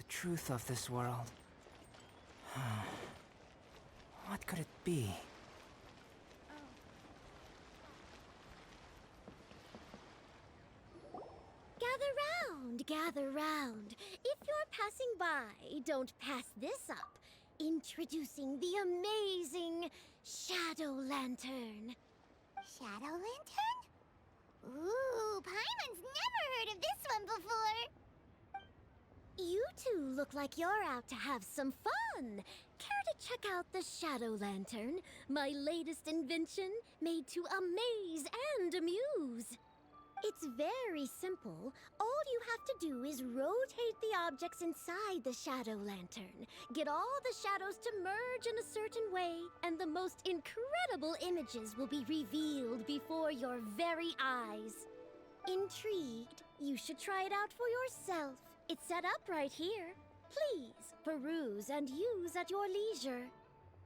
truth of this world. What could it be? Gather round. If you're passing by, don't pass this up. Introducing the amazing Shadow Lantern. Shadow Lantern? Ooh, Paimon's never heard of this one before. You two look like you're out to have some fun. Care to check out the Shadow Lantern, my latest invention, made to amaze and amuse? It's very simple. All you have to do is rotate the objects inside the Shadow Lantern, get all the shadows to merge in a certain way, and the most incredible images will be revealed before your very eyes. Intrigued? You should try it out for yourself. It's set up right here. Please, peruse and use at your leisure.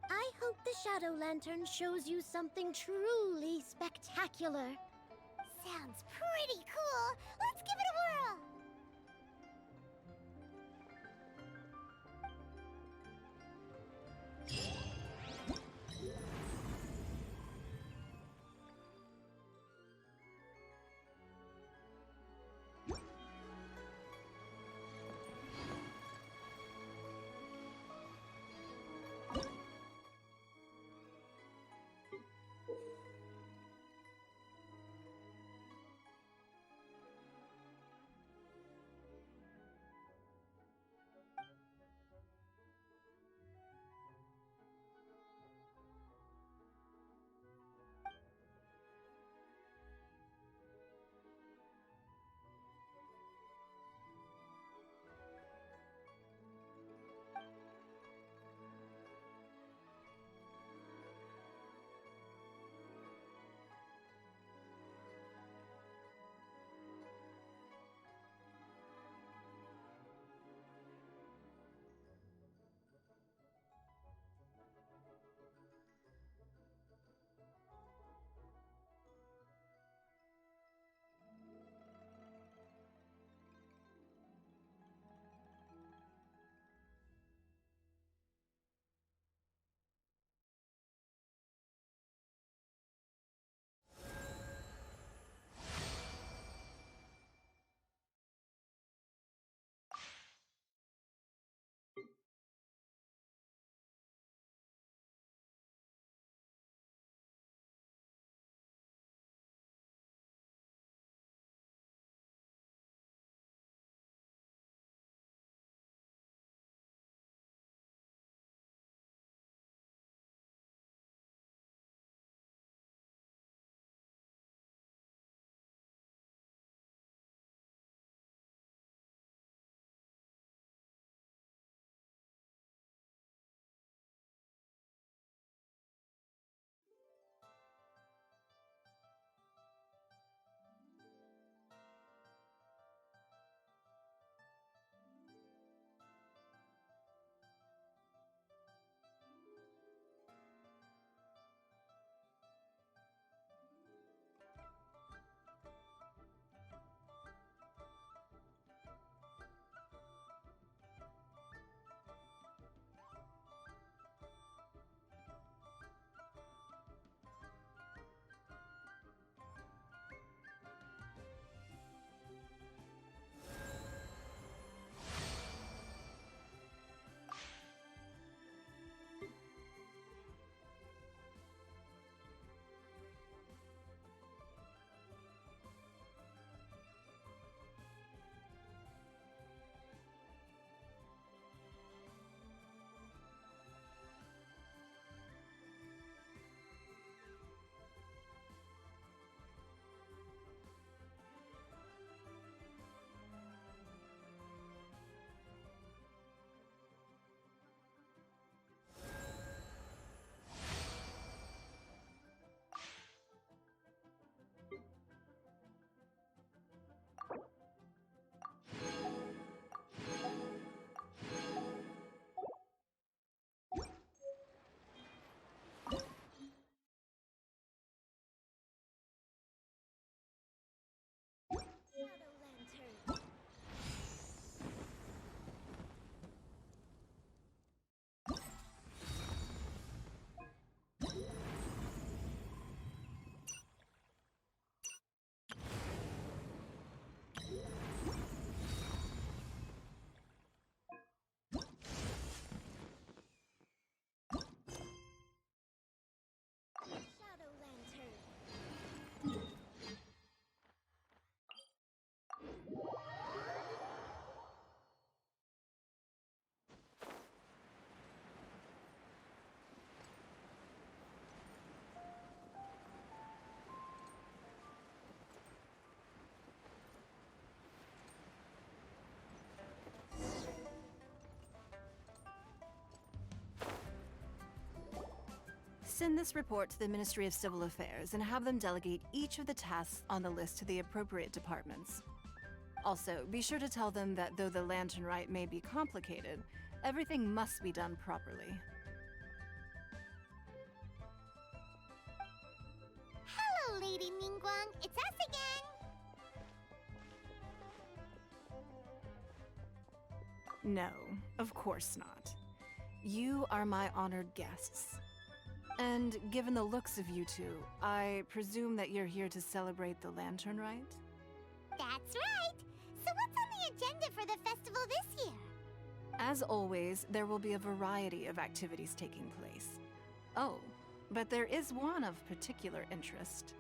I hope the Shadow Lantern shows you something truly spectacular. Sounds pretty cool. Let's give it a whirl. Send this report to the Ministry of Civil Affairs and have them delegate each of the tasks on the list to the appropriate departments. Also, be sure to tell them that though the lantern rite may be complicated, everything must be done properly. Hello, Lady Nin Guan. It's us again. No, of course not. You are my honored guests. And given the looks of you two, I presume that you're here to celebrate the lantern rite? That's right. So what's on the agenda for the festival this year? As always, there will be a variety of activities taking place. Oh, but there is one of particular interest.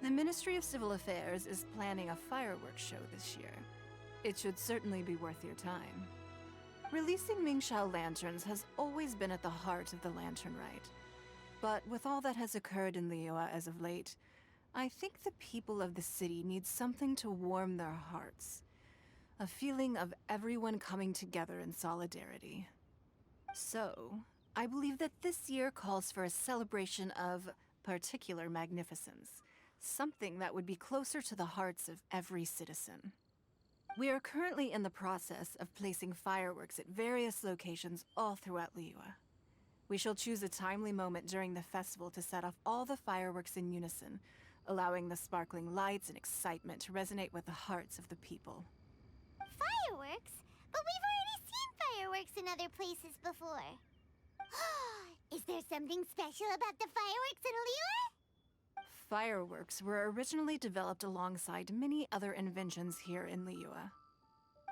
The Ministry of Civil Affairs is planning a fireworks show this year. It should certainly be worth your time. Releasing Mingxiao lanterns has always been at the heart of the lantern rite. But with all that has occurred in Liyue as of late, I think the people of the city need something to warm their hearts. A feeling of everyone coming together in solidarity. So, I believe that this year calls for a celebration of particular magnificence. Something that would be closer to the hearts of every citizen. We are currently in the process of placing fireworks at various locations all throughout Liyue. We shall choose a timely moment during the festival to set off all the fireworks in unison, allowing the sparkling lights and excitement to resonate with the hearts of the people. Fireworks? But we've already seen fireworks in other places before. Is there something special about the fireworks in Liyue? Fireworks were originally developed alongside many other inventions here in Liyue.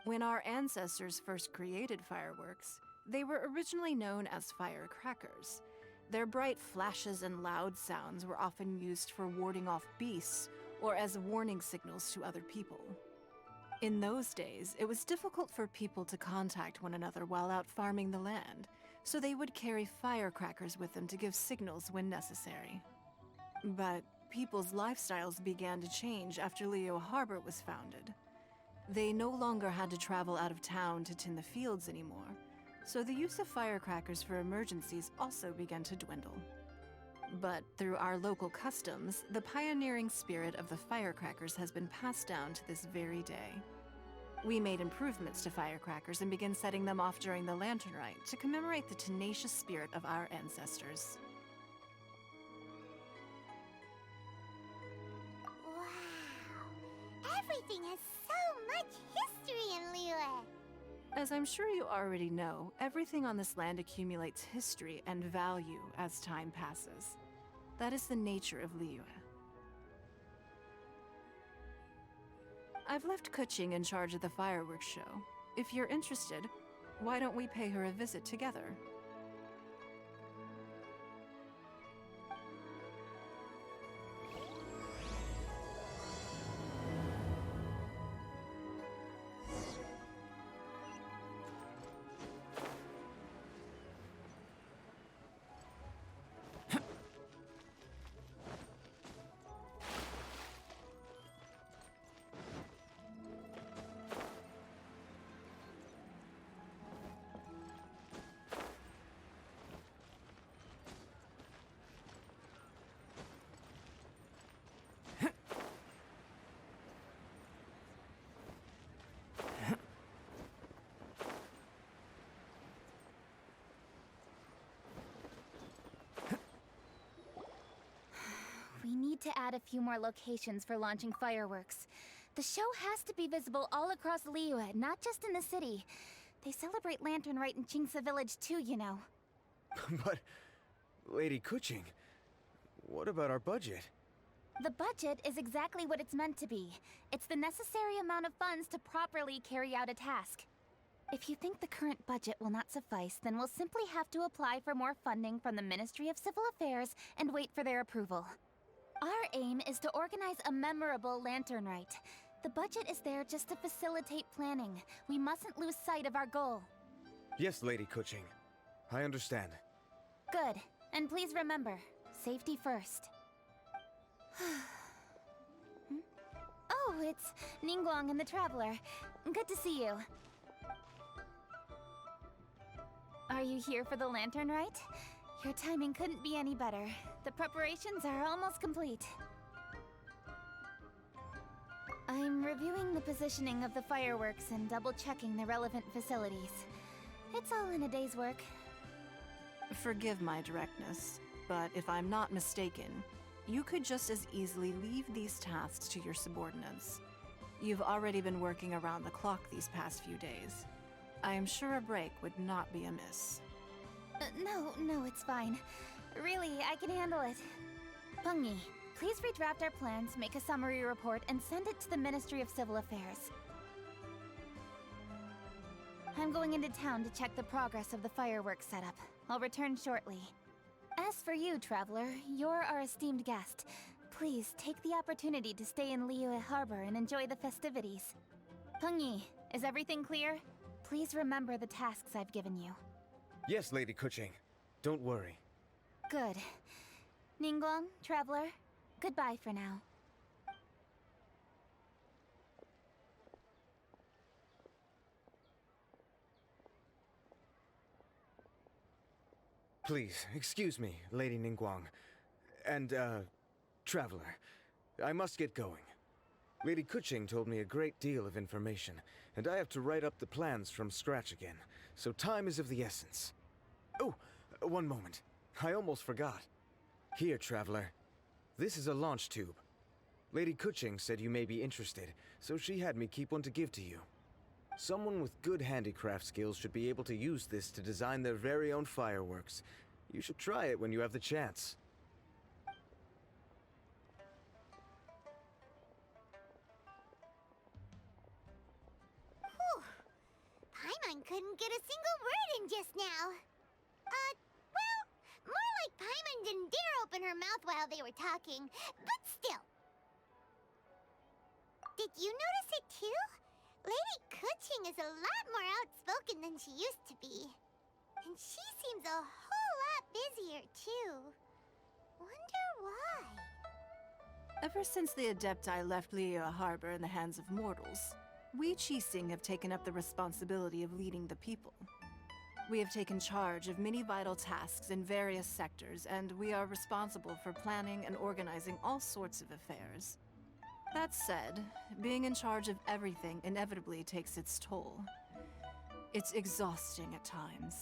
When our ancestors first created fireworks, they were originally known as firecrackers. Their bright flashes and loud sounds were often used for warding off beasts or as warning signals to other people. In those days, it was difficult for people to contact one another while out farming the land, so they would carry firecrackers with them to give signals when necessary. But people's lifestyles began to change after Liyue Harbor was founded. They no longer had to travel out of town to tend the fields anymore, so the use of firecrackers for emergencies also began to dwindle. But through our local customs, the pioneering spirit of the firecrackers has been passed down to this very day. We made improvements to firecrackers and began setting them off during the lantern rite to commemorate the tenacious spirit of our ancestors. Wow! Everything has so much history in Liyue! As I'm sure you already know, everything on this land accumulates history and value as time passes. That is the nature of Liyue. I've left Kuching in charge of the fireworks show. If you're interested, why don't we pay her a visit together? We need to add a few more locations for launching fireworks. The show has to be visible all across Liyue, not just in the city. They celebrate Lantern Rite in Qingce Village too, you know. But, Lady Kuching, what about our budget? The budget is exactly what it's meant to be. It's the necessary amount of funds to properly carry out a task. If you think the current budget will not suffice, then we'll simply have to apply for more funding from the Ministry of Civil Affairs and wait for their approval. Our aim is to organize a memorable Lantern Rite. The budget is there just to facilitate planning. We mustn't lose sight of our goal. Yes, Lady Kuching. I understand. Good. And please remember, safety first. Oh, it's Nin Guan and the Traveler. Good to see you. Are you here for the Lantern Rite? Your timing couldn't be any better. The preparations are almost complete. I'm reviewing the positioning of the fireworks and double-checking the relevant facilities. It's all in a day's work. Forgive my directness, but if I'm not mistaken, you could just as easily leave these tasks to your subordinates. You've already been working around the clock these past few days. I am sure a break would not be amiss. No, it's fine. Really, I can handle it. Pengyi, please redraft our plans, make a summary report, and send it to the Ministry of Civil Affairs. I'm going into town to check the progress of the fireworks setup. I'll return shortly. As for you, Traveler, you're our esteemed guest. Please take the opportunity to stay in Liyue Harbor and enjoy the festivities. Pengyi, is everything clear? Please remember the tasks I've given you. Yes, Lady Kuching. Don't worry. Good. Nин Guan, Traveler, goodbye for now. Please, excuse me, Lady Nin Guan. And, Traveler. I must get going. Lady Kuching told me a great deal of information, and I have to write up the plans from scratch again, so time is of the essence. Oh, one moment. I almost forgot. Here, Traveler. This is a launch tube. Lady Kuching said you may be interested, so she had me keep one to give to you. Someone with good handicraft skills should be able to use this to design their very own fireworks. You should try it when you have the chance. Whew. Paimon couldn't get a single word in just now. Well, more like Paimon didn't dare open her mouth while they were talking, but still. Did you notice it too? Lady Kuching is a lot more outspoken than she used to be. And she seems a whole lot busier too. Wonder why? Ever since the Adepti left Liyue Harbor in the hands of mortals, we Qixing have taken up the responsibility of leading the people. We have taken charge of many vital tasks in various sectors, and we are responsible for planning and organizing all sorts of affairs. That said, being in charge of everything inevitably takes its toll. It's exhausting at times.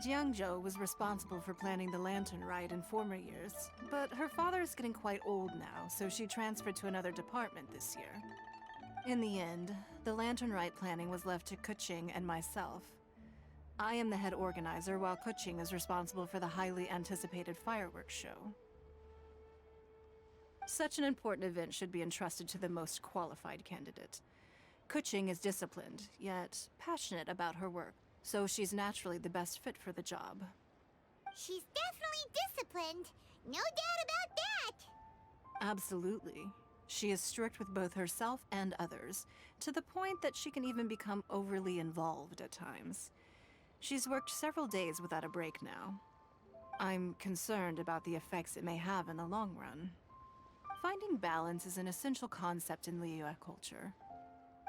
Jiangzhou was responsible for planning the lantern rite in former years, but her father is getting quite old now, so she transferred to another department this year. In the end, the lantern rite planning was left to Kuching and myself. I am the head organizer, while Kuching is responsible for the highly anticipated fireworks show. Such an important event should be entrusted to the most qualified candidate. Kuching is disciplined, yet passionate about her work, so she's naturally the best fit for the job. She's definitely disciplined. No doubt about that. Absolutely. She is strict with both herself and others, to the point that she can even become overly involved at times. She's worked several days without a break now. I'm concerned about the effects it may have in the long run. Finding balance is an essential concept in Liyue culture.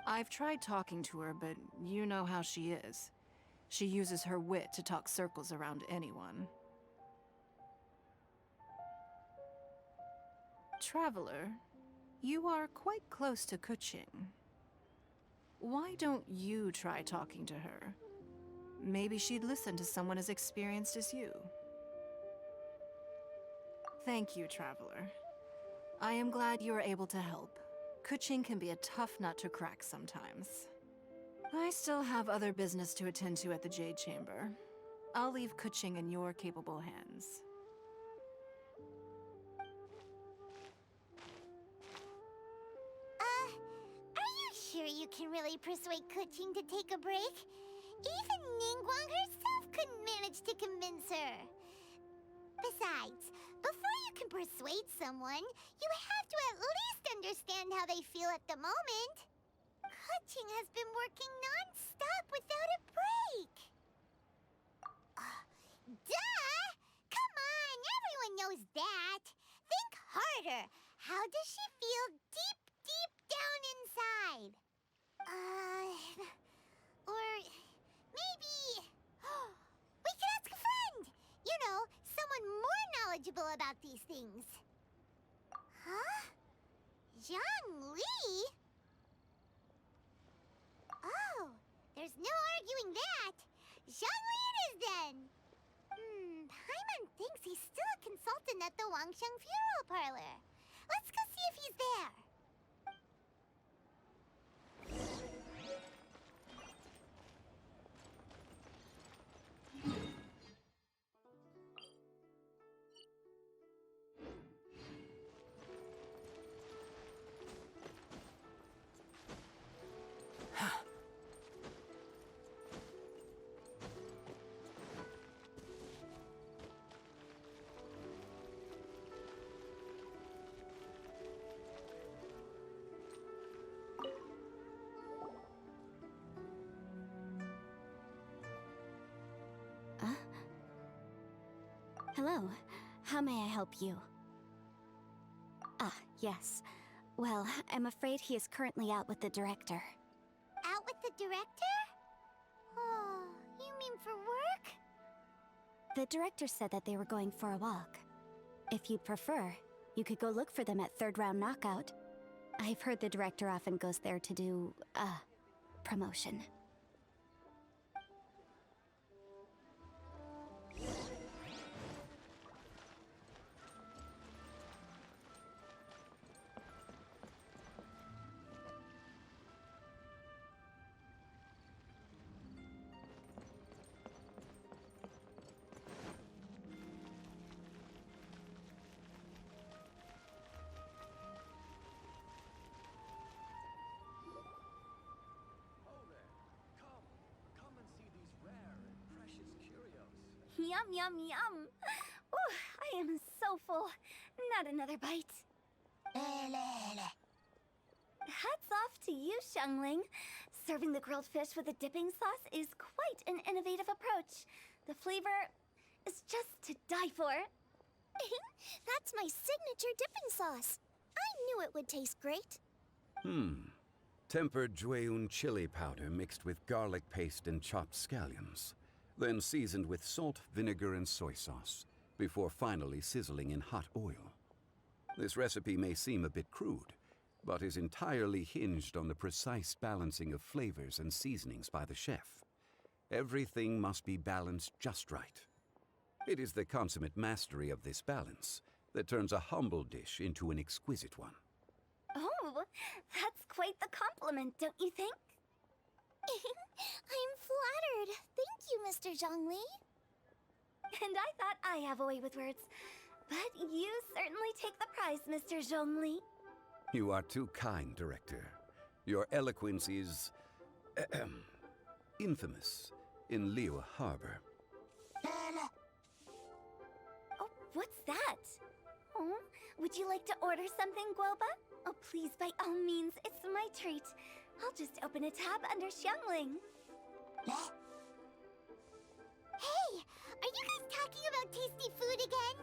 I've tried talking to her, but you know how she is. She uses her wit to talk circles around anyone. Traveler, you are quite close to Kuching. Why don't you try talking to her? Maybe she'd listen to someone as experienced as you. Thank you, Traveler. I am glad you were able to help. Kuching can be a tough nut to crack sometimes. I still have other business to attend to at the Jade Chamber. I'll leave Kuching in your capable hands. Are you sure you can really persuade Kuching to take a break? Even Nin Guan herself couldn't manage to convince her. Besides, before you can persuade someone, you have to at least understand how they feel at the moment. Kuching has been working non-stop without a break. Duh! Come on, everyone knows that. Think harder. How does she feel deep, deep down inside? Or maybe we could ask a friend. You know, saying that. Zhang Li it is then. Paimon thinks he's still a consultant at the Wangsheng Funeral Parlor. Let's go see if he's there. Hello. How may I help you? Ah, yes. Well, I'm afraid he is currently out with the director. Out with the director? Oh, you mean for work? The director said that they were going for a walk. If you'd prefer, you could go look for them at third round knockout. I've heard the director often goes there to do, promotion. Yum, yum, yum. Ooh, I am so full. Not another bite. Hats off to you, Xiangling. Serving the grilled fish with a dipping sauce is quite an innovative approach. The flavor is just to die for. That's my signature dipping sauce. I knew it would taste great. Tempered Jueyun chili powder mixed with garlic paste and chopped scallions, then seasoned with salt, vinegar, and soy sauce, before finally sizzling in hot oil. This recipe may seem a bit crude, but is entirely hinged on the precise balancing of flavors and seasonings by the chef. Everything must be balanced just right. It is the consummate mastery of this balance that turns a humble dish into an exquisite one. Oh, that's quite the compliment, don't you think? I'm flattered. Thank you, Mr. Zhongli. And I thought I have a way with words. But you certainly take the prize, Mr. Zhongli. You are too kind, Director. Your eloquence is infamous in Liyue Harbor. Oh, what's that? Oh, would you like to order something, Guoba? Oh, please, by all means, it's my treat. I'll just open a tab under Xiangling. Hey, are you guys talking about tasty food again?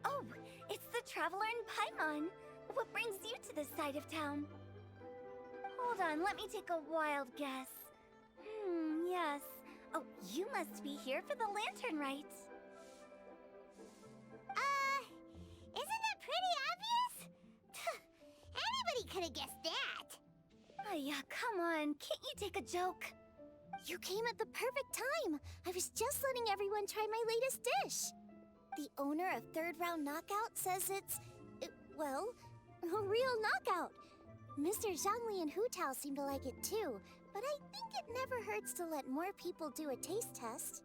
Oh, it's the Traveler in Paimon. What brings you to this side of town? Hold on, let me take a wild guess. Yes. Oh, you must be here for the lantern rite. Isn't that pretty obvious? Anybody could have guessed that. Yeah, come on, can't you take a joke? You came at the perfect time. I was just letting everyone try my latest dish. The owner of Third Round Knockout says it's, well, a real knockout. Mr. Zhongli and Hu Tao seem to like it too, but I think it never hurts to let more people do a taste test.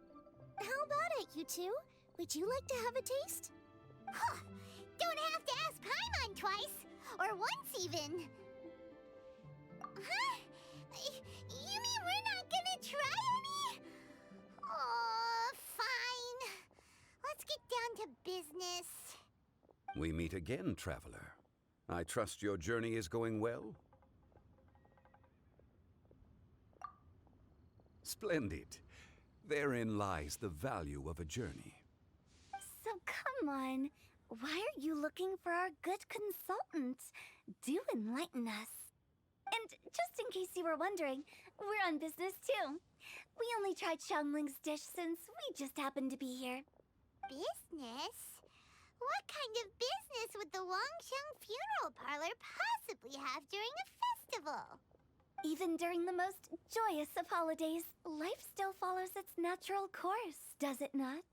How about it, you two? Would you like to have a taste? Huh. Don't have to ask Paimon twice, or once even. Huh? You mean we're not gonna try any? Oh, fine. Let's get down to business. We meet again, Traveler. I trust your journey is going well? Splendid. Therein lies the value of a journey. So come on, why are you looking for our good consultant? Do enlighten us. And just in case you were wondering, we're on business too. We only tried Xiangling's dish since we just happened to be here. Business? What kind of business would the Wangsheng Funeral Parlor possibly have during a festival? Even during the most joyous of holidays, life still follows its natural course, does it not?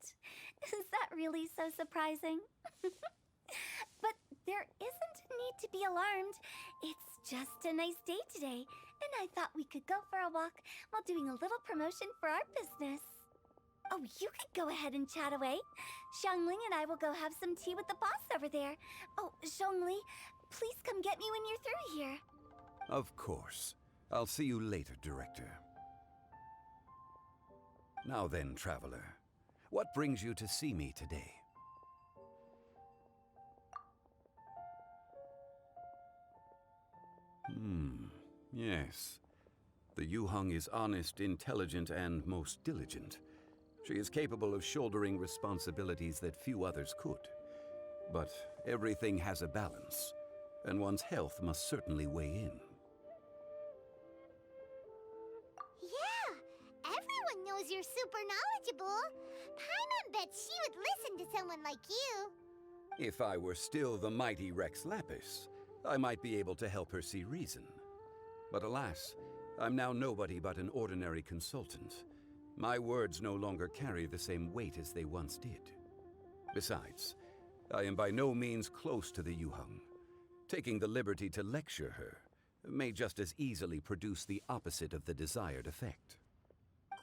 Is that really so surprising? But there isn't a need to be alarmed. It's just a nice day today, and I thought we could go for a walk while doing a little promotion for our business. Oh, you could go ahead and chat away. Xiangling and I will go have some tea with the boss over there. Oh, Zhongli, please come get me when you're through here. Of course. I'll see you later, Director. Now then, Traveler, what brings you to see me today? Yes. The Yuheng is honest, intelligent, and most diligent. She is capable of shouldering responsibilities that few others could. But everything has a balance, and one's health must certainly weigh in. Yeah, everyone knows you're super knowledgeable. Paimon bet she would listen to someone like you. If I were still the mighty Rex Lapis, I might be able to help her see reason. But alas, I'm now nobody but an ordinary consultant. My words no longer carry the same weight as they once did. Besides, I am by no means close to the Yuheng. Taking the liberty to lecture her may just as easily produce the opposite of the desired effect.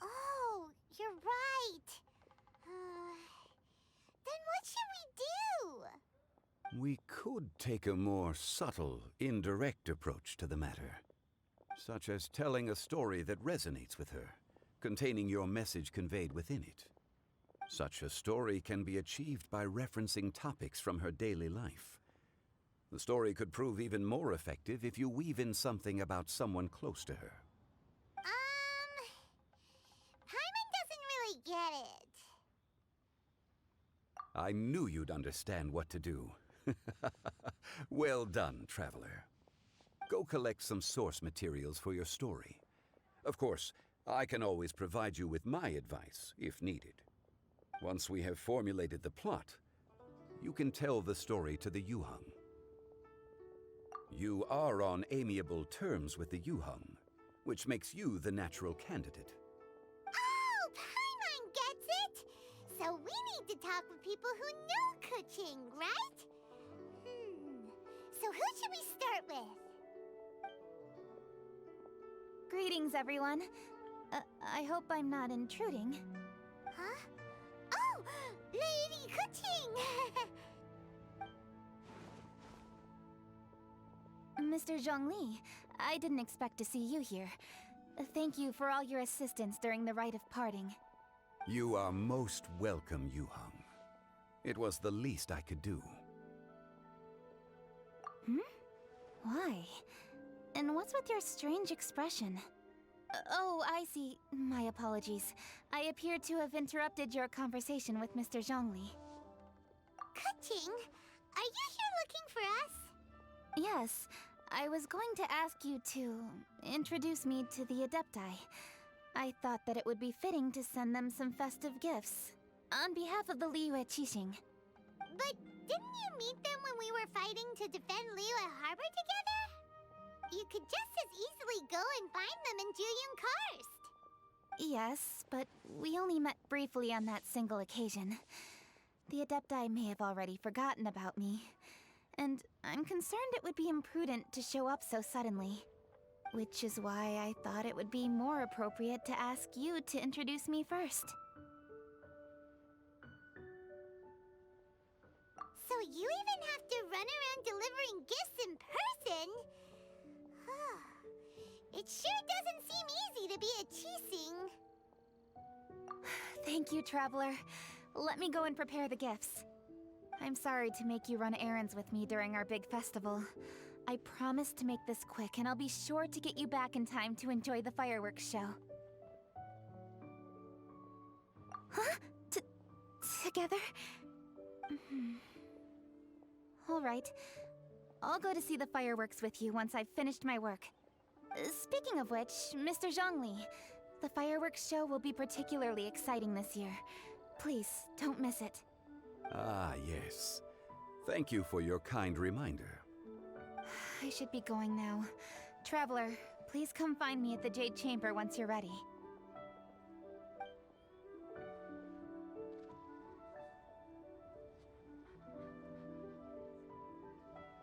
Oh, you're right. Then what should we do? We could take a more subtle, indirect approach to the matter, such as telling a story that resonates with her, containing your message conveyed within it. Such a story can be achieved by referencing topics from her daily life. The story could prove even more effective if you weave in something about someone close to her. Paimon doesn't really get it. I knew you'd understand what to do. Well done, Traveler. Go collect some source materials for your story. Of course, I can always provide you with my advice, if needed. Once we have formulated the plot, you can tell the story to the Yuheng. You are on amiable terms with the Yuheng, which makes you the natural candidate. Oh, Paimon gets it! So we need to talk with people who know Kuching, right? So who should we start with? Greetings, everyone. I hope I'm not intruding. Huh? Oh, Lady Kuching! Mr. Zhong Li, I didn't expect to see you here. Thank you for all your assistance during the rite of parting. You are most welcome, Yuheng. It was the least I could do. Why? And what's with your strange expression? Oh, I see. My apologies. I appear to have interrupted your conversation with Mr. Zhong Li. Kuching, are you here looking for us? Yes, I was going to ask you to introduce me to the Adepti. I thought that it would be fitting to send them some festive gifts. On behalf of the Liyue Qixing. But didn't you meet them when we were fighting to defend Liyue Harbor together? You could just as easily go and find them in Juyun Karst. Yes, but we only met briefly on that single occasion. The Adepti may have already forgotten about me, and I'm concerned it would be imprudent to show up so suddenly. Which is why I thought it would be more appropriate to ask you to introduce me first. So you even have to run around delivering gifts in person? It sure doesn't seem easy to be a Qixing. Thank you, Traveler. Let me go and prepare the gifts. I'm sorry to make you run errands with me during our big festival. I promise to make this quick, and I'll be sure to get you back in time to enjoy the fireworks show. Huh? Together? All right. I'll go to see the fireworks with you once I've finished my work. Speaking of which, Mr. Zhong Li, the fireworks show will be particularly exciting this year. Please, don't miss it. Ah, yes. Thank you for your kind reminder. I should be going now. Traveler, Please come find me at the Jade Chamber once you're ready.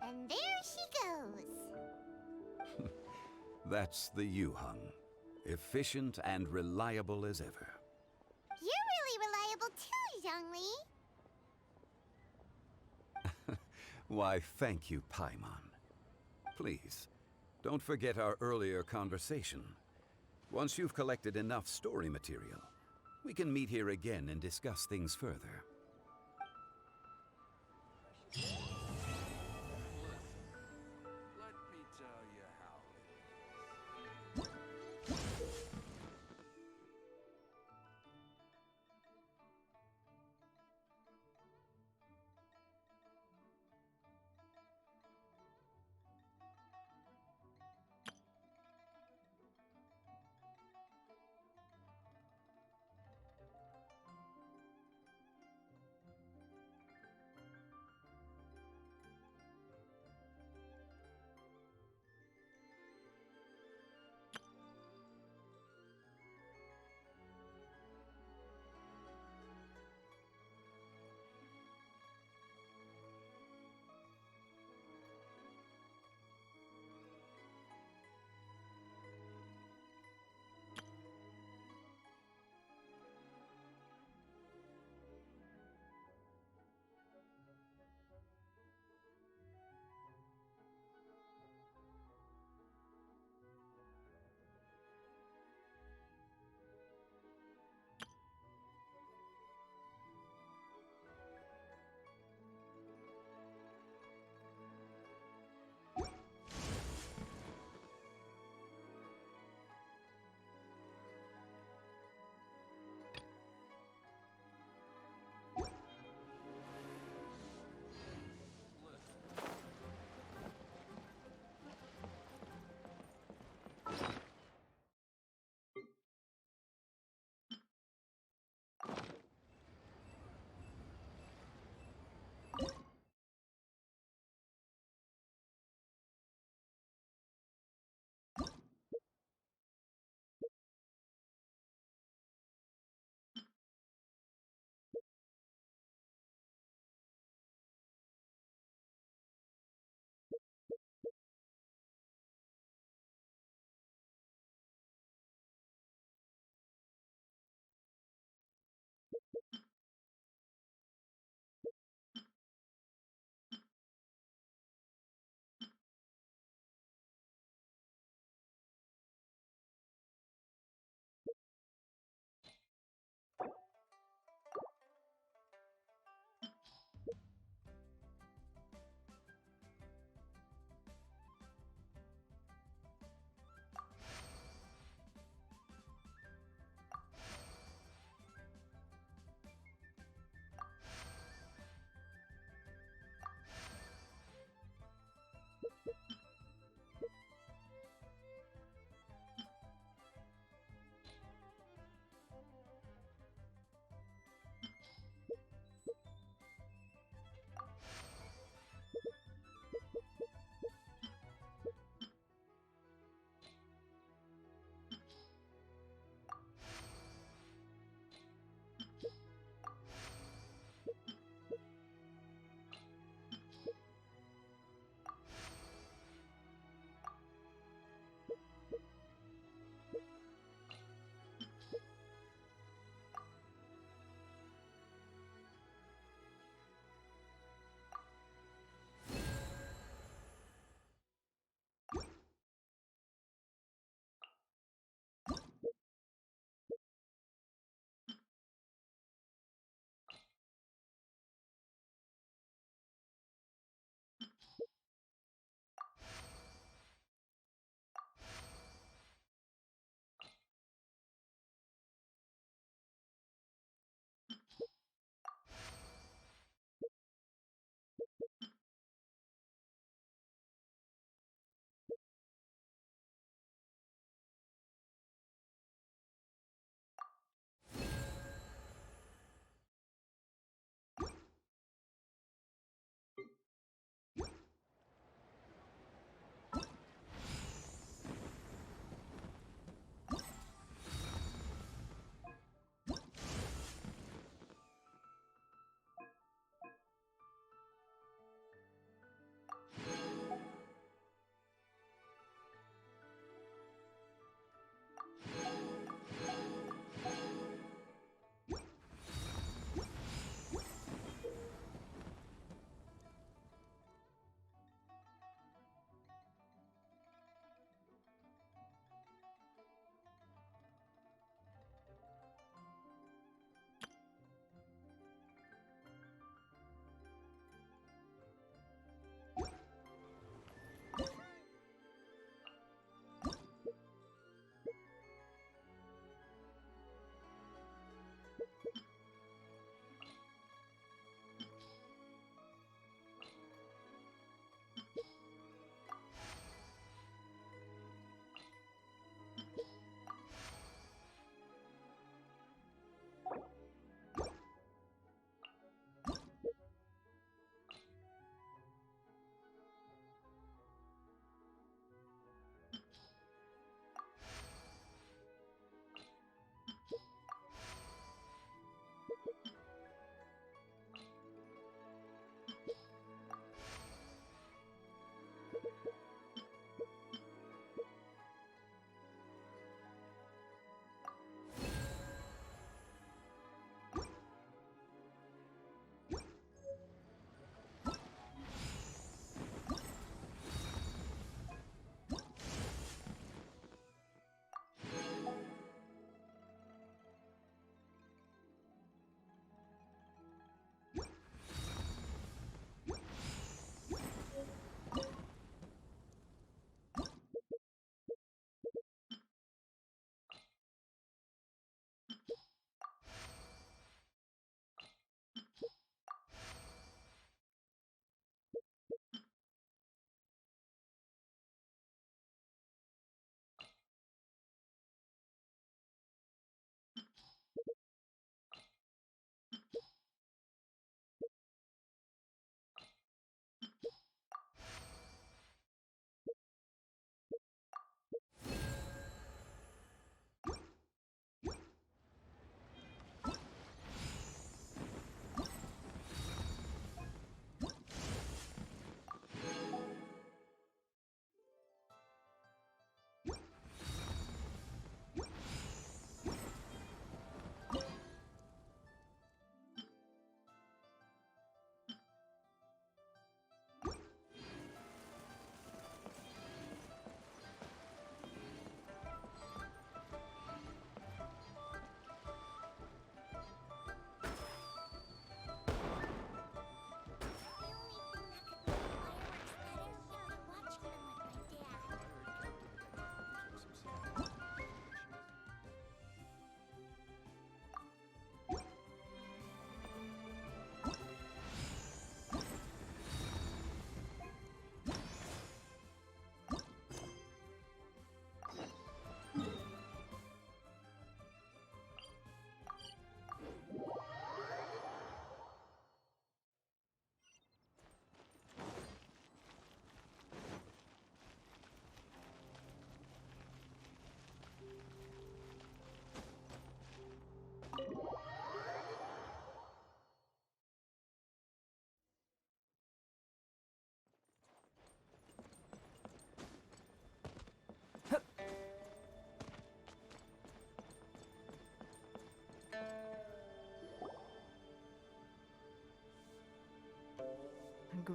And there she goes. That's the Yuhang. Efficient and reliable as ever. You're really reliable too, Zhongli. Why, thank you, Paimon. Please, don't forget our earlier conversation. Once you've collected enough story material, we can meet here again and discuss things further. Let me tell you how it is.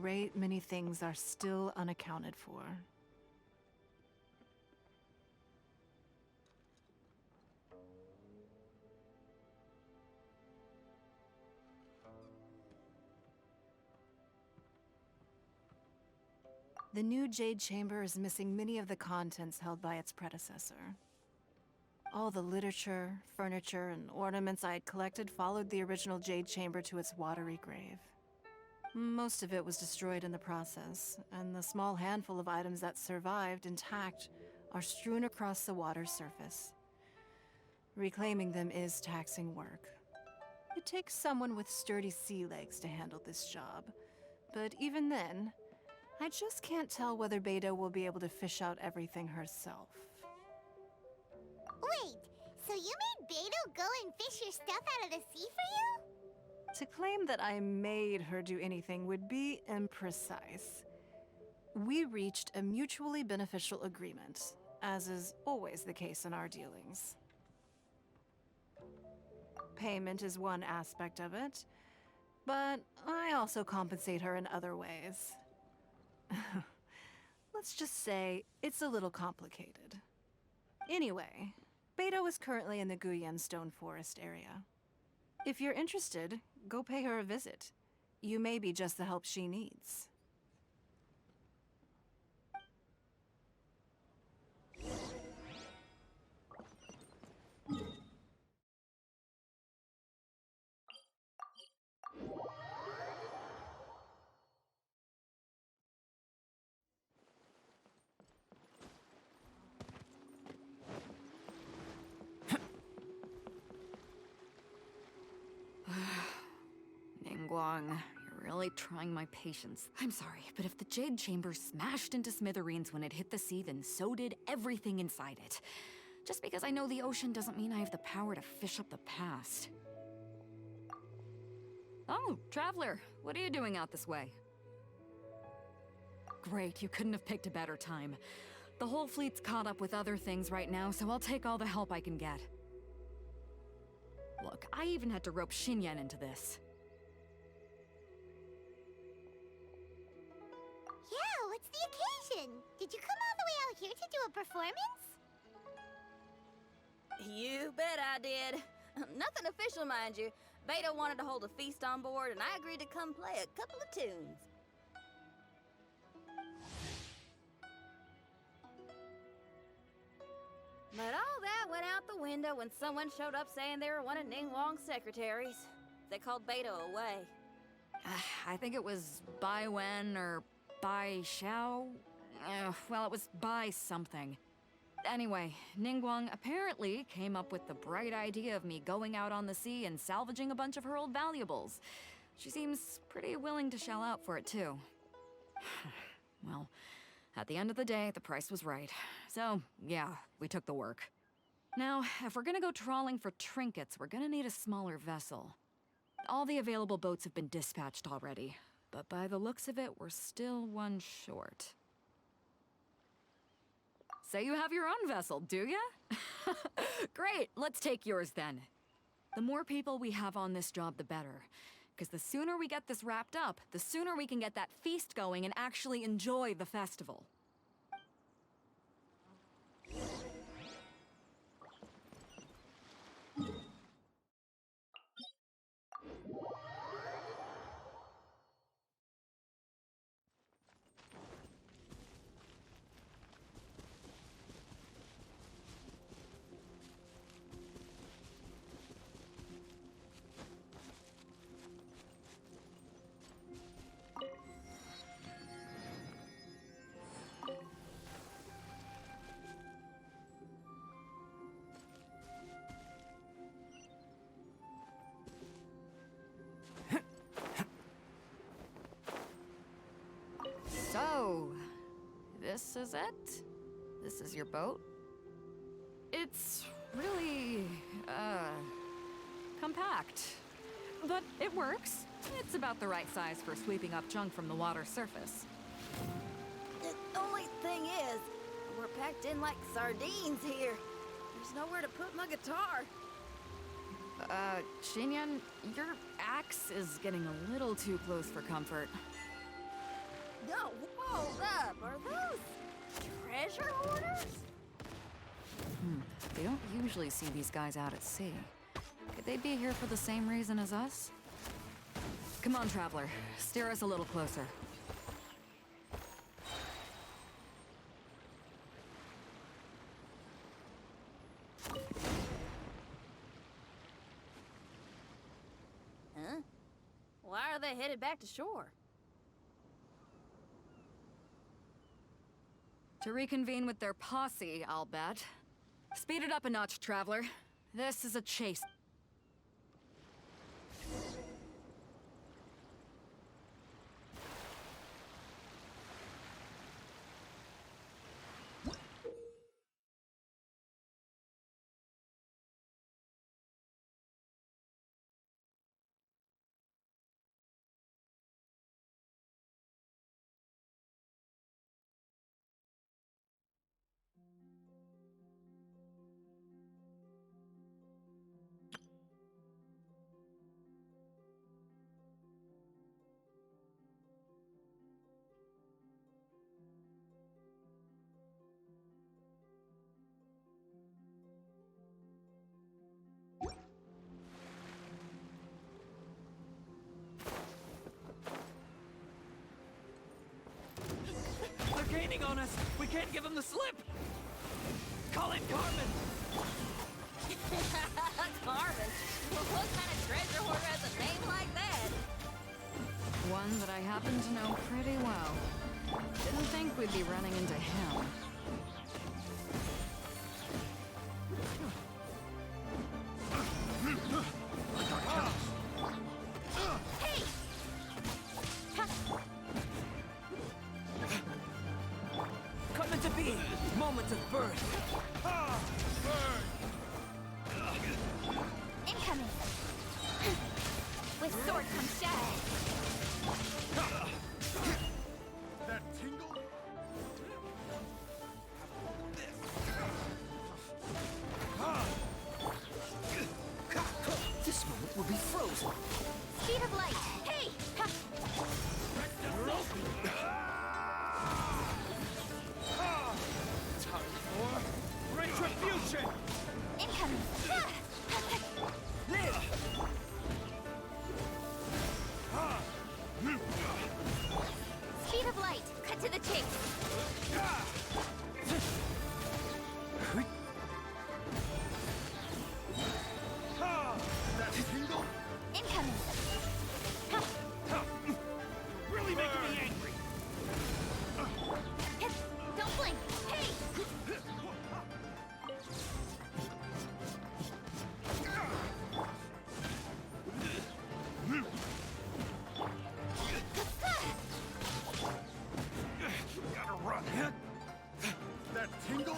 great many things are still unaccounted for. The new Jade Chamber is missing many of the contents held by its predecessor. All the literature, furniture, and ornaments I had collected followed the original Jade Chamber to its watery grave. Most of it was destroyed in the process, and the small handful of items that survived intact are strewn across the water's surface. Reclaiming them is taxing work. It takes someone with sturdy sea legs to handle this job, but even then, I just can't tell whether Beidou will be able to fish out everything herself. Wait, so you made Beidou go and fish your stuff out of the sea for you? To claim that I made her do anything would be imprecise. We reached a mutually beneficial agreement, as is always the case in our dealings. Payment is one aspect of it, but I also compensate her in other ways. Let's just say it's a little complicated. Anyway, Beidou is currently in the Guyan Stone Forest area. If you're interested, go pay her a visit. You may be just the help she needs. Nin Guan, you're really trying my patience. I'm sorry, but if the Jade Chamber smashed into smithereens when it hit the sea, then so did everything inside it. Just because I know the ocean doesn't mean I have the power to fish up the past. Oh, Traveler, what are you doing out this way? Great, you couldn't have picked a better time. The whole fleet's caught up with other things right now, so I'll take all the help I can get. Look, I even had to rope Xinyan into this. Yeah, what's the occasion? Did you come all the way out here to do a performance? You bet I did. Nothing official, mind you. Beidou wanted to hold a feast on board, and I agreed to come play a couple of tunes. But all that went out the window when someone showed up saying they were one of Ning Wang's secretaries. They called Beidou away. I think it was Bai Wen or Bai Xiao. Well, it was Bai something. Anyway, Ning Guan apparently came up with the bright idea of me going out on the sea and salvaging a bunch of her old valuables. She seems pretty willing to shell out for it, too. Well, at the end of the day, the price was right. So, yeah, we took the work. Now, if we're gonna go trawling for trinkets, we're gonna need a smaller vessel. All the available boats have been dispatched already, but by the looks of it, we're still one short. So you have your own vessel, do ya? Great, let's take yours then. The more people we have on this job, the better. Because the sooner we get this wrapped up, the sooner we can get that feast going and actually enjoy the festival. So, this is it? This is your boat? It's really, compact. But it works. It's about the right size for sweeping up junk from the water's surface. The only thing is, we're packed in like sardines here. There's nowhere to put my guitar. Xinyan, your axe is getting a little too close for comfort. No, hold up. Are those treasure hoarders? They don't usually see these guys out at sea. Could they be here for the same reason as us? Come on, Traveler. Steer us a little closer. Huh? Why are they headed back to shore? To reconvene with their posse, I'll bet. Speed it up a notch, Traveler. This is a chase. They're gaining on us! We can't give them the slip! Call in Carmen! Carmen? What kind of treasure hoarder has a name like that? One that I happen to know pretty well. Didn't think we'd be running into him. Coming to be! Moments of birth! Incoming! With sword comes shadow. That tingle? This moment will be frozen! Speed of light! Hey! Ha! Time for retribution! Incoming! Ah! Live! Speed of light! Cut to the chase! That tingle? Incoming! Ha! You're really making me angry! Hit! Don't blink! Hey! Gotta run! That tingle?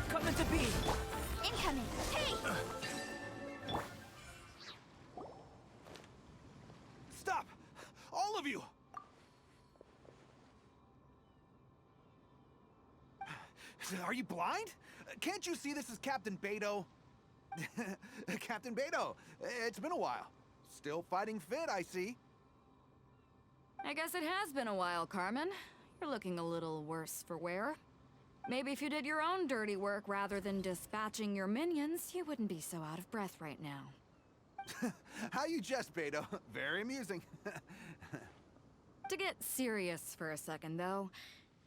Coming to be! Incoming! Hey! Stop! All of you! Are you blind? Can't you see this is Captain Beto? Captain Beto, it's been a while. Still fighting fit, I see. I guess it has been a while, Carmen. You're looking a little worse for wear. Maybe if you did your own dirty work rather than dispatching your minions, you wouldn't be so out of breath right now. How you jest, Beto. Very amusing. To get serious for a second, though,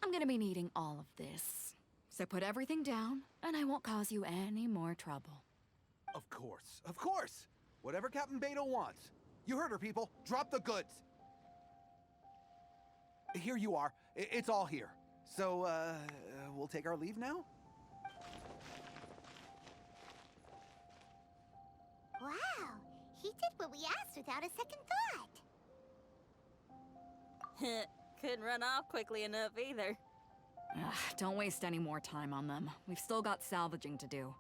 I'm gonna be needing all of this. So put everything down, and I won't cause you any more trouble. Of course, of course. Whatever Captain Beto wants. You heard her, people. Drop the goods. Here you are. It's all here. So, we'll take our leave now? Wow, he did what we asked without a second thought. Couldn't run off quickly enough either. Don't waste any more time on them. We've still got salvaging to do.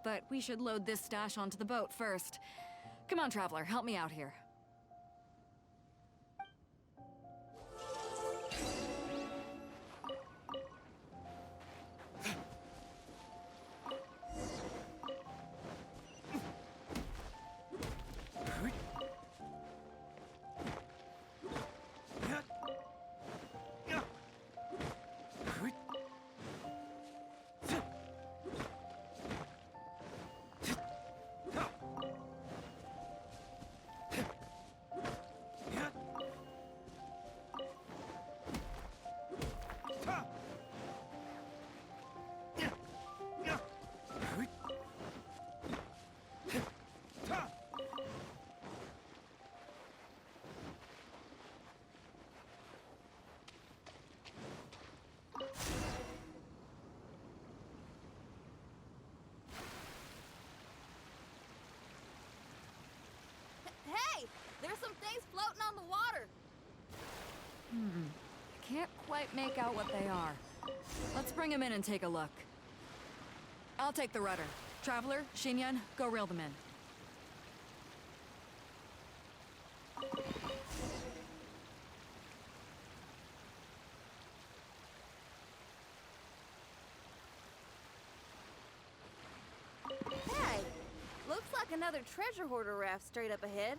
But we should load this stash onto the boat first. Come on, Traveler, help me out here. can't quite make out what they are. Let's bring them in and take a look. I'll take the rudder. Traveler, Xinyan, go reel them in. Hey, looks like another treasure hoarder raft straight up ahead.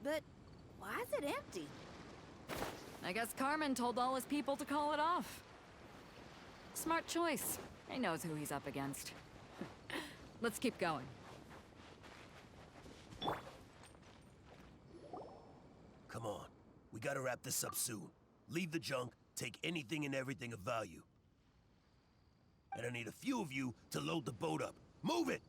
But why is it empty? I guess Carmen told all his people to call it off. Smart choice. He knows who he's up against. Let's keep going. Come on. We gotta wrap this up soon. Leave the junk, take anything and everything of value. And I need a few of you to load the boat up. Move it!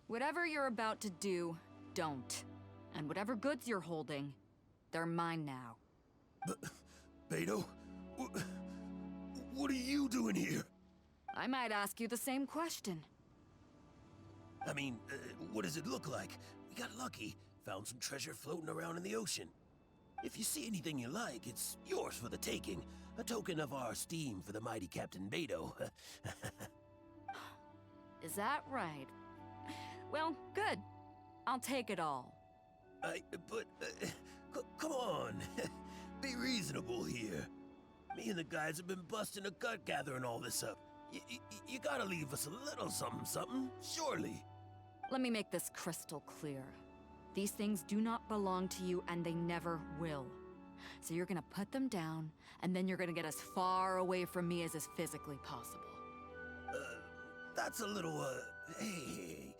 Whatever you're about to do, don't. And whatever goods you're holding, they're mine now. Beto? What are you doing here? I might ask you the same question. I mean, what does it look like? We got lucky, found some treasure floating around in the ocean. If you see anything you like, it's yours for the taking. A token of our esteem for the mighty Captain Beto. Is that right? Well, good. I'll take it all. Come on. Be reasonable here. Me and the guys have been busting a gut gathering all this up. You gotta leave us a little something, surely. Let me make this crystal clear. These things do not belong to you, and they never will. So you're gonna put them down, and then you're gonna get as far away from me as is physically possible. That's a little, hey,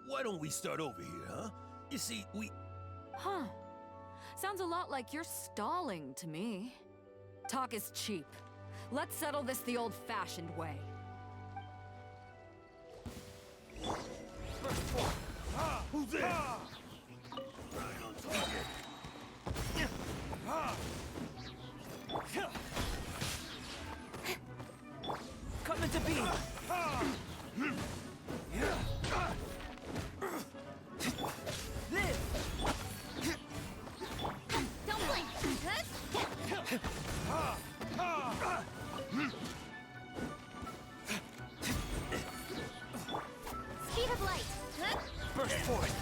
why don't we start over here, huh? You see, Huh. Sounds a lot like you're stalling to me. Talk is cheap. Let's settle this the old-fashioned way. Who's there? Come into being. Live. Don't blink! Speed of light! Burst forth.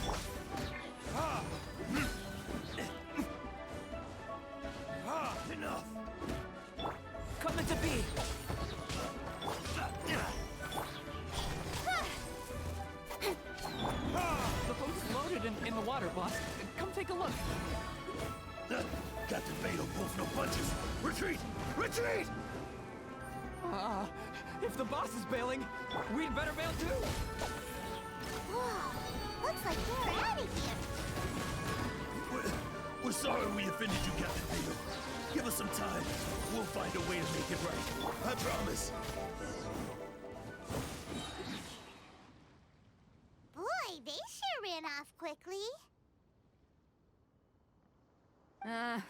Enough. Come into being. The boat's loaded in the water, boss. Come take a look. Captain Beto pulls no punches. Retreat! Retreat! If the boss is bailing, we'd better bail too. Whoa, looks like we're out of here. We're sorry we offended you, Captain Beto. Give us some time. We'll find a way to make it right. I promise. Boy, they sure ran off quickly.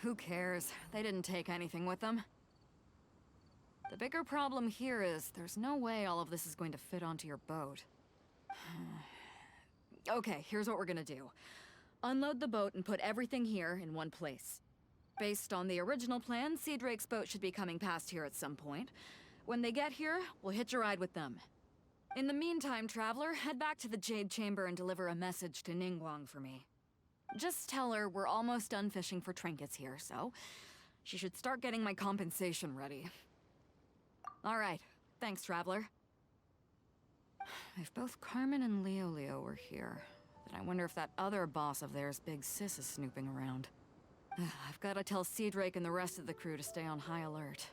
Who cares? They didn't take anything with them. The bigger problem here is there's no way all of this is going to fit onto your boat. Okay, here's what we're gonna do. Unload the boat and put everything here in one place. Based on the original plan, Sea Drake's boat should be coming past here at some point. When they get here, we'll hitch a ride with them. In the meantime, Traveler, head back to the Jade Chamber and deliver a message to Nin Guan for me. Just tell her we're almost done fishing for trinkets here, so she should start getting my compensation ready. All right, thanks, Traveler. If both Carmen and Leo were here, then I wonder if that other boss of theirs, Big Sis, is snooping around. I've got to tell Sea Drake and the rest of the crew to stay on high alert.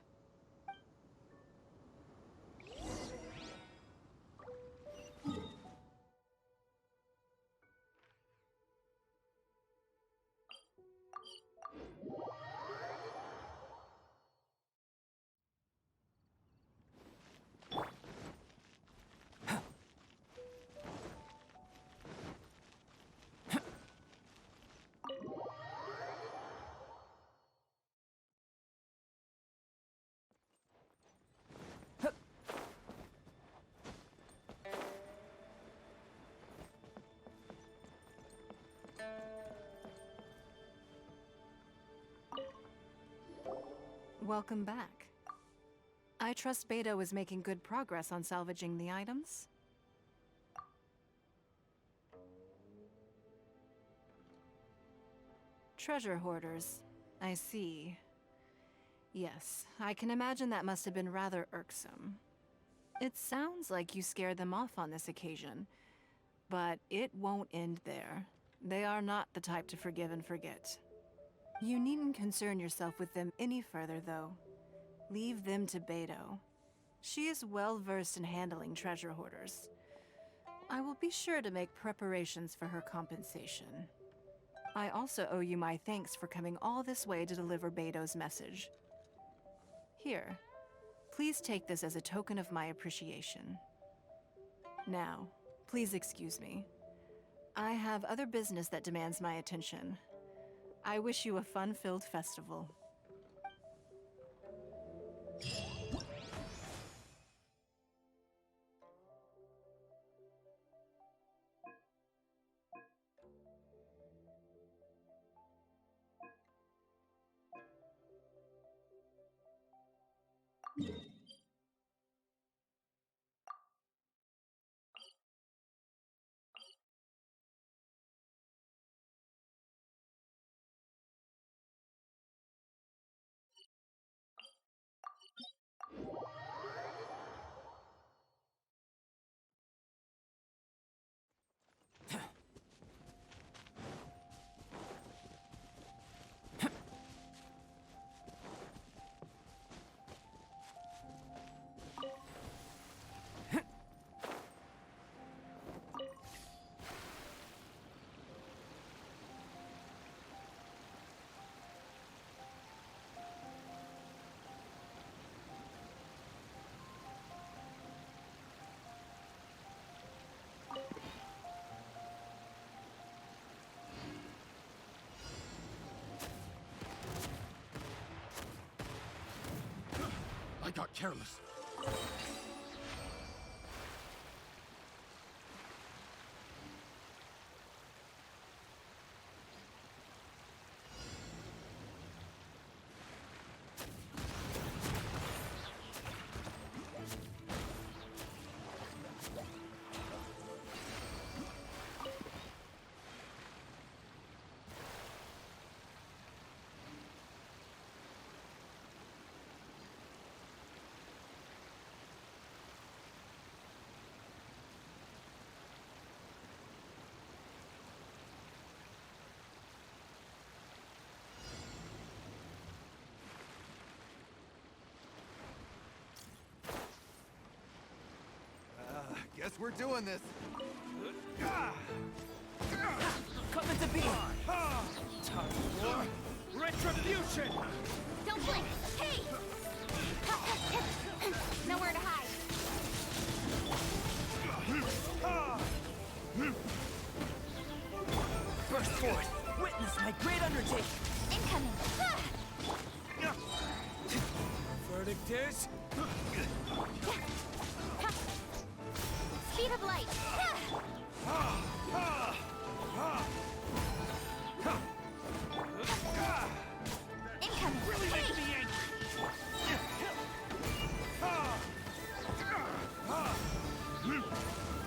Welcome back. I trust Beidou is making good progress on salvaging the items. Treasure hoarders. I see. Yes, I can imagine that must have been rather irksome. It sounds like you scared them off on this occasion, but it won't end there. They are not the type to forgive and forget. You needn't concern yourself with them any further, though. Leave them to Beidou. She is well versed in handling treasure hoarders. I will be sure to make preparations for her compensation. I also owe you my thanks for coming all this way to deliver Beidou's message. Here, please take this as a token of my appreciation. Now, please excuse me. I have other business that demands my attention. I wish you a fun-filled festival. I got careless. Guess we're doing this. Coming to be! Time for retribution! Don't blink! Hey! Nowhere to hide. Burst forth! Witness my great undertaking! Incoming! Verdict is... Speed of light! Incoming! Really Hey! making me angry!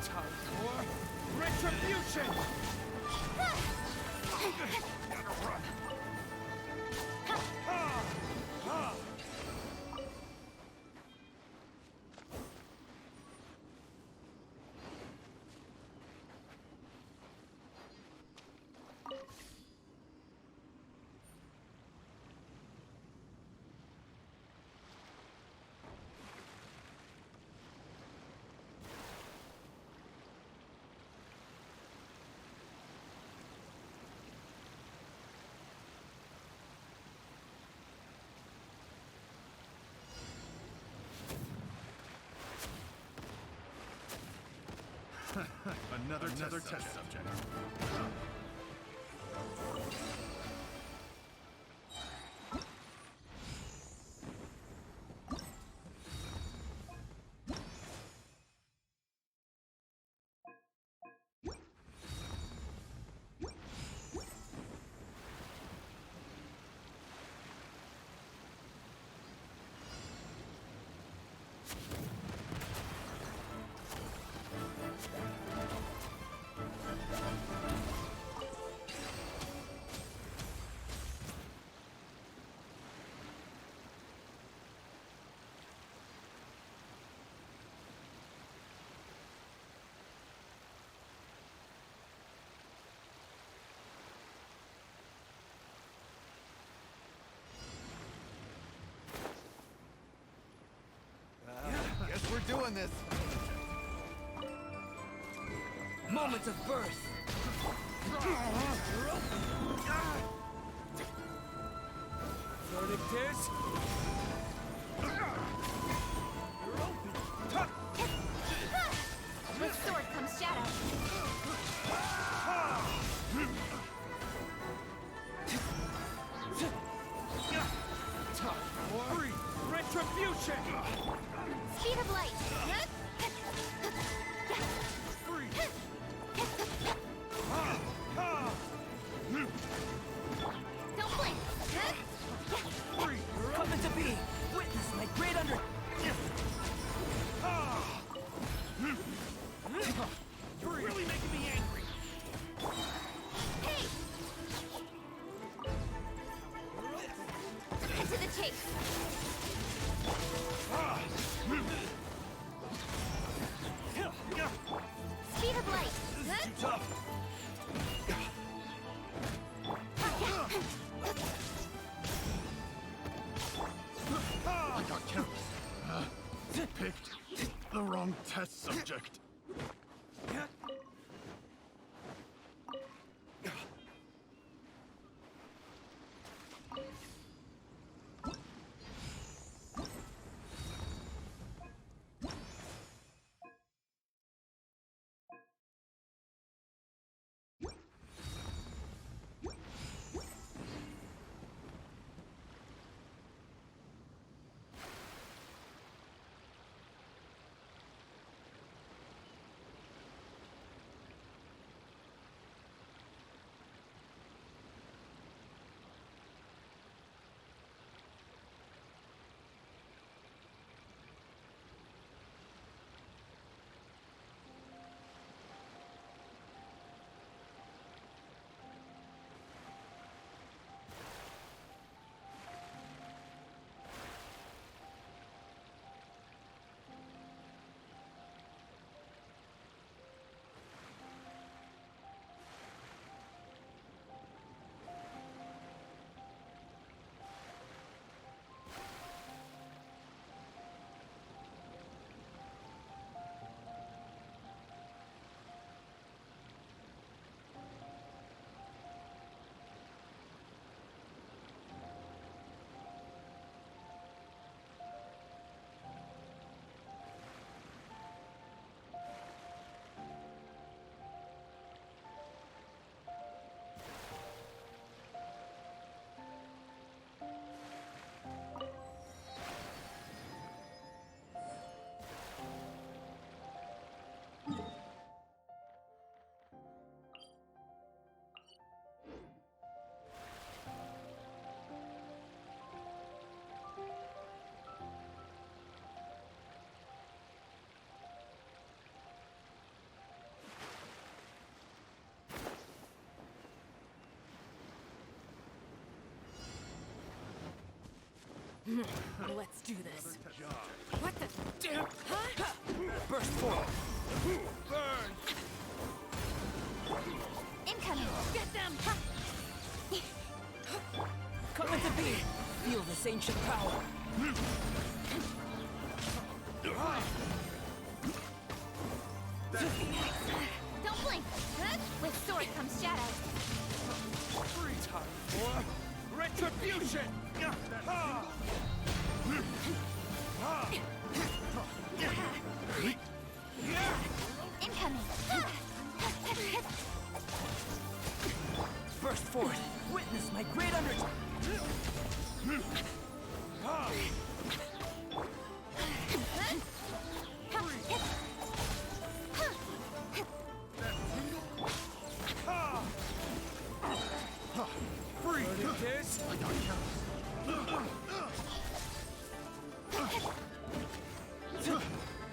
Time for retribution! Another test subject. doing this. Moments of birth. Verdict is... You're open. With sword comes shadow. Free retribution. Speed of light. Free. Don't blink. Free. Coming to be. Witness my great under... You're really making me angry. Hey! Cut to the chase. Speed of light. Too tough. I got careless. Picked the wrong test subject. Let's do this. What the damn? Huh? Burst forward. Burn. Incoming. Get them. Coming to be. Feel this ancient power. Don't blink. With sword comes shadow. Free time for retribution. Incoming. Burst forth. Witness my great Free. This. I got careless.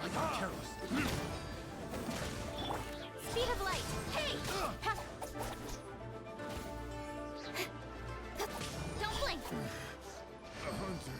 I got careless. Speed of light. Hey! Don't blink. A hunter.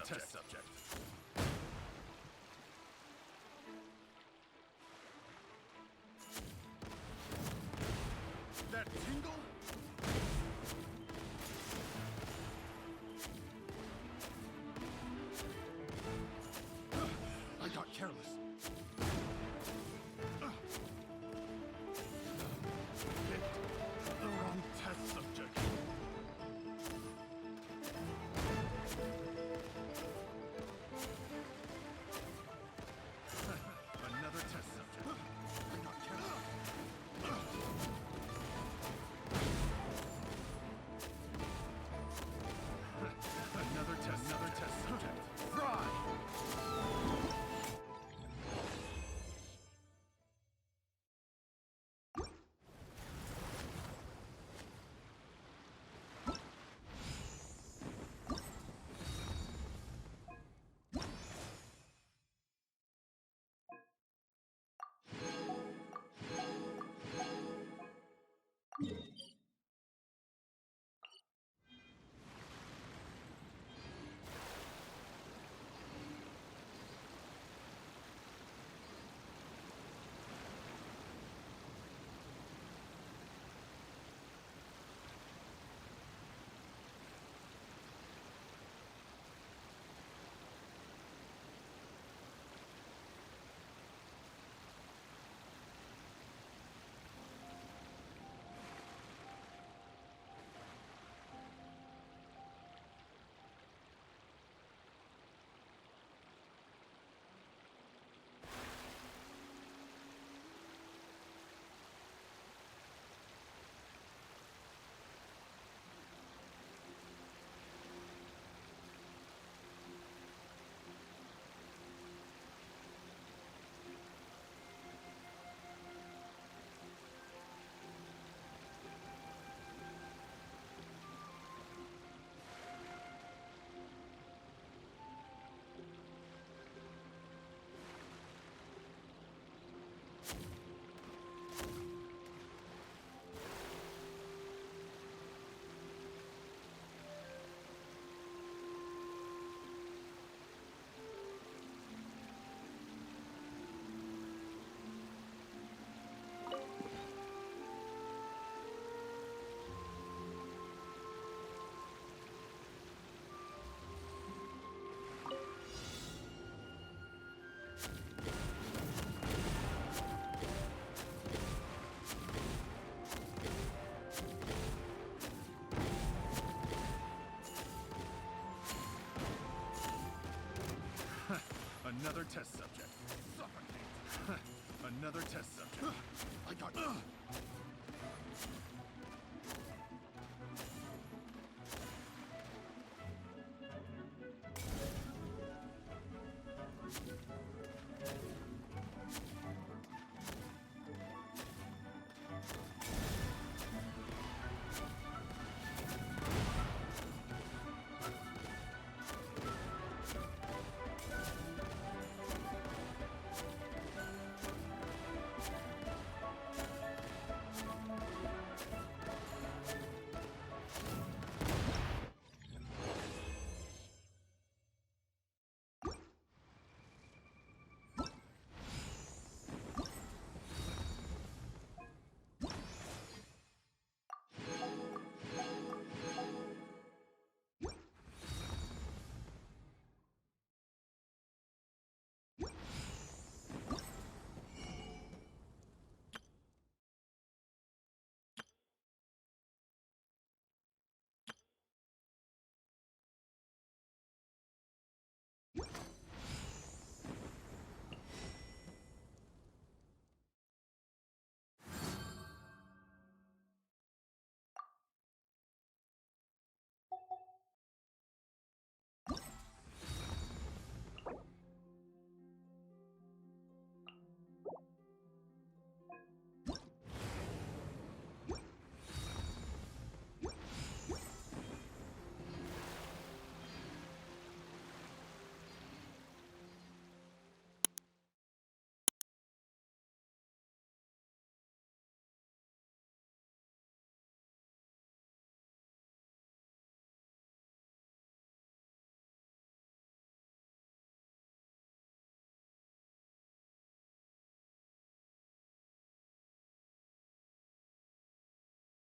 test subject. That tingle? I got careless. Picked the wrong test subject. Another test subject. I got careless. Another test subject. Fry! Another test subject. Suffocate. Another test subject. I got